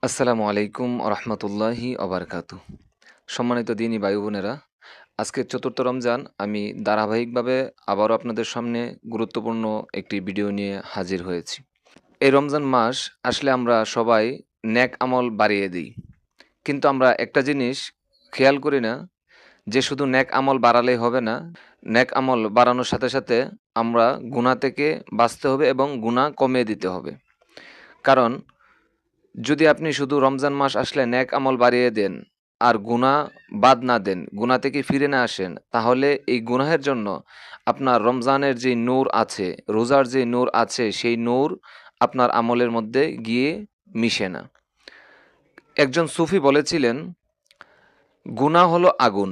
আসসালামু আলাইকুম রহমতুল্লাহি অবরকাতু। সম্মানিত দিনী ভাই বোনেরা, আজকে চতুর্থ রমজান আমি ধারাবাহিকভাবে আবারও আপনাদের সামনে গুরুত্বপূর্ণ একটি ভিডিও নিয়ে হাজির হয়েছি। এই রমজান মাস আসলে আমরা সবাই নেক আমল বাড়িয়ে দিই, কিন্তু আমরা একটা জিনিস খেয়াল করি না যে শুধু নেক আমল বাড়ালেই হবে না। নেক আমল বাড়ানোর সাথে সাথে আমরা গুনাহ থেকে বাঁচতে হবে এবং গুনাহ কমিয়ে দিতে হবে। কারণ যদি আপনি শুধু রমজান মাস আসলে নেক আমল বাড়িয়ে দেন আর গুনাহ বাদ না দেন, গুনাহ থেকে ফিরে না আসেন, তাহলে এই গুনাহের জন্য আপনার রমজানের যে নূর আছে, রোজার যে নূর আছে, সেই নূর আপনার আমলের মধ্যে গিয়ে মিশে না। একজন সুফি বলেছিলেন, গুনাহ হলো আগুন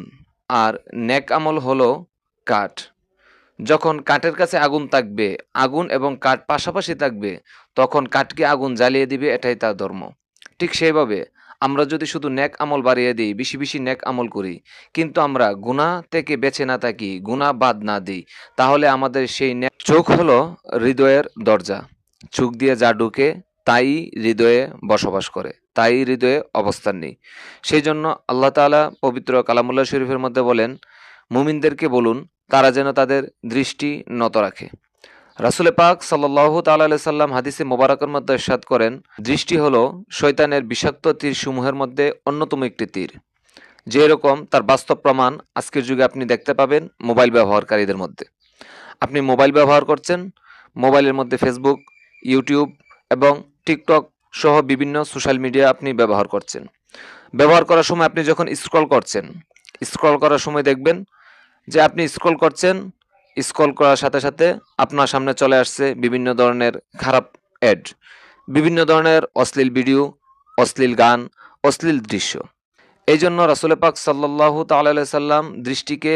আর নেক আমল হলো কাঠ। যখন কাঠের কাছে আগুন থাকবে, আগুন এবং কাঠ পাশাপাশি থাকবে, তখন কাঠকে আগুন জ্বালিয়ে দিবে, এটাই তার ধর্ম। ঠিক সেইভাবে আমরা যদি শুধু নেক আমল বাড়িয়ে দিই, বেশি বেশি নেক আমল করি, কিন্তু আমরা গুনাহ থেকে বেঁচে না থাকি, গুনাহ বাদ না দিই, তাহলে আমাদের সেই চোখ হলো হৃদয়ের দরজা। চোখ দিয়ে যা ঢুকে তাই হৃদয়ে বসবাস করে, তাই হৃদয়ে অবস্থান নেই। সেই জন্য আল্লাহ তাআলা পবিত্র কালামুল্লাহ শরীফের মধ্যে বলেন, মুমিনদেরকে বলুন তারা যেন তাদের দৃষ্টি নত রাখে। রাসূলে পাক সাল্লাল্লাহু তাআলা আলাইহি সাল্লাম হাদিসে মোবারকের মধ্যে ইরশাদ করেন, দৃষ্টি হলো শয়তানের বিষাক্ত তীর সমূহের মধ্যে অন্যতম একটি তীর। যে এরকম তার বাস্তব প্রমাণ আজকের যুগে আপনি দেখতে পাবেন মোবাইল ব্যবহারকারীদের মধ্যে। আপনি মোবাইল ব্যবহার করছেন, মোবাইলের মধ্যে ফেসবুক, ইউটিউব এবং টিকটক সহ বিভিন্ন সোশ্যাল মিডিয়া আপনি ব্যবহার করছেন। ব্যবহার করার সময় আপনি যখন স্ক্রল করার সময় দেখবেন যে আপনি স্ক্রল করছেন, স্ক্রল করার সাথে সাথে আপনার সামনে চলে আসছে বিভিন্ন ধরনের খারাপ অ্যাড, বিভিন্ন ধরনের অশ্লীল ভিডিও, অশ্লীল গান, অশ্লীল দৃশ্য। এই জন্য রাসূল পাক সাল্লাল্লাহু তাআলা আলাইহি সাল্লাম দৃষ্টিকে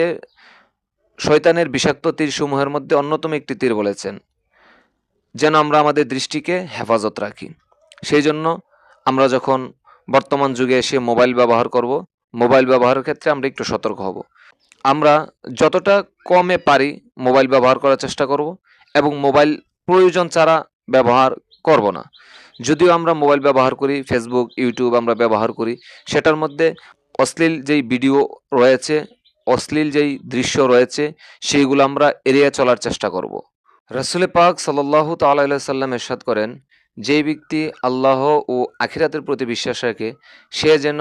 শয়তানের বিষাক্ত তীরসমূহের মধ্যে অন্যতম একটি তীর বলেছেন, যেন আমরা আমাদের দৃষ্টিকে হেফাজত রাখি। সেই জন্য আমরা যখন বর্তমান যুগে এসে মোবাইল ব্যবহার করব, মোবাইল ব্যবহারের ক্ষেত্রে আমরা একটু সতর্ক হব। আমরা যতটা কমে পারি মোবাইল ব্যবহার করার চেষ্টা করব এবং মোবাইল প্রয়োজন ছাড়া ব্যবহার করব না। যদিও আমরা মোবাইল ব্যবহার করি, ফেসবুক, ইউটিউব আমরা ব্যবহার করি, সেটার মধ্যে অশ্লীল যেই ভিডিও রয়েছে, অশ্লীল যেই দৃশ্য রয়েছে, সেইগুলো আমরা এড়িয়ে চলার চেষ্টা করব। রাসূল পাক সাল্লাল্লাহু তাআলা আলাইহি সাল্লাম ইরশাদ করেন, যেই ব্যক্তি আল্লাহ ও আখিরাতের প্রতি বিশ্বাস রাখে, সে যেন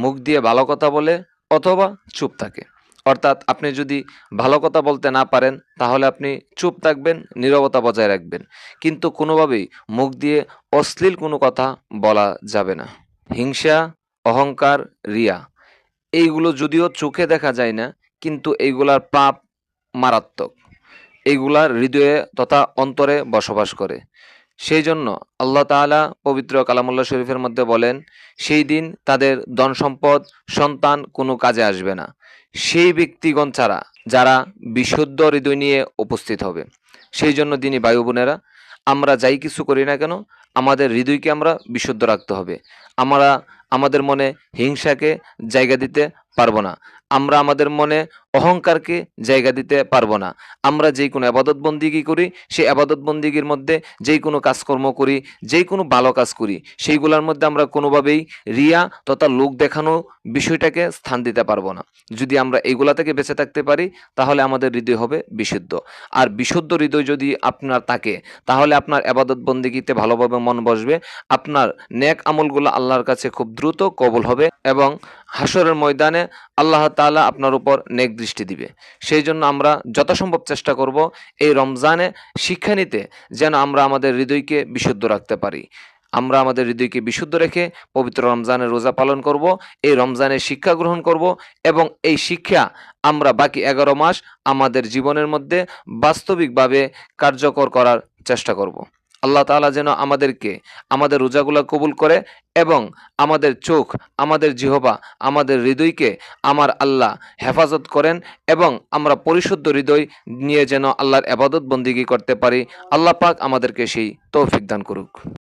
মুখ দিয়ে ভালো কথা বলে অথবা চুপ থাকে। অর্থাৎ আপনি যদি ভালো কথা বলতে না পারেন, তাহলে আপনি চুপ থাকবেন, নীরবতা বজায় রাখবেন, কিন্তু কোনোভাবেই মুখ দিয়ে অশ্লীল কোনো কথা বলা যাবে না। হিংসা, অহংকার, রিয়া, এইগুলো যদিও চোখে দেখা যায় না, কিন্তু এইগুলার পাপ মারাত্মক। এইগুলার হৃদয়ে তথা অন্তরে বসবাস করে। সেই জন্য আল্লাহ তাআলা পবিত্র কালামুল্লাহ শরীফের মধ্যে বলেন, সেই দিন তাদের ধন সম্পদ, সন্তান কোনো কাজে আসবে না, সেই ব্যক্তিগণ ছাড়া যারা বিশুদ্ধ হৃদয় নিয়ে উপস্থিত হবে। সেই জন্য দিনী ভাই বোনেরা, আমরা যাই কিছু করি না কেন, আমাদের হৃদয়কে আমরা বিশুদ্ধ রাখতে হবে। আমরা আমাদের মনে হিংসাকে জায়গা দিতে পারবো না, আমরা আমাদের মনে অহংকারকে জায়গা দিতে পারবো না। আমরা যেই কোনো আবাদত বন্দিগি করি, সেই আবাদত বন্দিগির মধ্যে যেই কোনো কাজকর্ম করি, যেই কোনো ভালো কাজ করি, সেইগুলোর মধ্যে আমরা কোনোভাবেই রিয়া তথা লোক দেখানো বিষয়টাকে স্থান দিতে পারবো না। যদি আমরা এইগুলা থেকে বেঁচে থাকতে পারি, তাহলে আমাদের হৃদয় হবে বিশুদ্ধ। আর বিশুদ্ধ হৃদয় যদি আপনার থাকে, তাহলে আপনার আবাদত বন্দিগিতে ভালোভাবে মন বসবে, আপনার নেক আমলগুলো আল্লাহর কাছে খুব দ্রুত কবুল হবে এবং হাসরের ময়দানে আল্লাহ তাআলা আপনার উপর নেক দৃষ্টি দিবে। সেই জন্য আমরা যথাসম্ভব চেষ্টা করব এই রমজানে শিক্ষা নিতে, যেন আমরা আমাদের হৃদয়কে বিশুদ্ধ রাখতে পারি। আমরা আমাদের হৃদয়কে বিশুদ্ধ রেখে পবিত্র রমজানের রোজা পালন করব, এই রমজানের শিক্ষা গ্রহণ করব এবং এই শিক্ষা আমরা বাকি 11 মাস আমাদের জীবনের মধ্যে বাস্তবিকভাবে কার্যকর করার চেষ্টা করব। আল্লাহ তাআলা যেন আমাদেরকে আমাদের রোজাগুলো কবুল করে এবং আমাদের চোখ, আমাদের জিহবা, আমাদের হৃদয়কে আমার আল্লাহ হেফাজত করেন এবং আমরা পরিশুদ্ধ হৃদয় নিয়ে যেন আল্লাহর ইবাদত বন্দিগি করতে পারি। আল্লাহ পাক আমাদেরকে সেই তৌফিক দান করুক।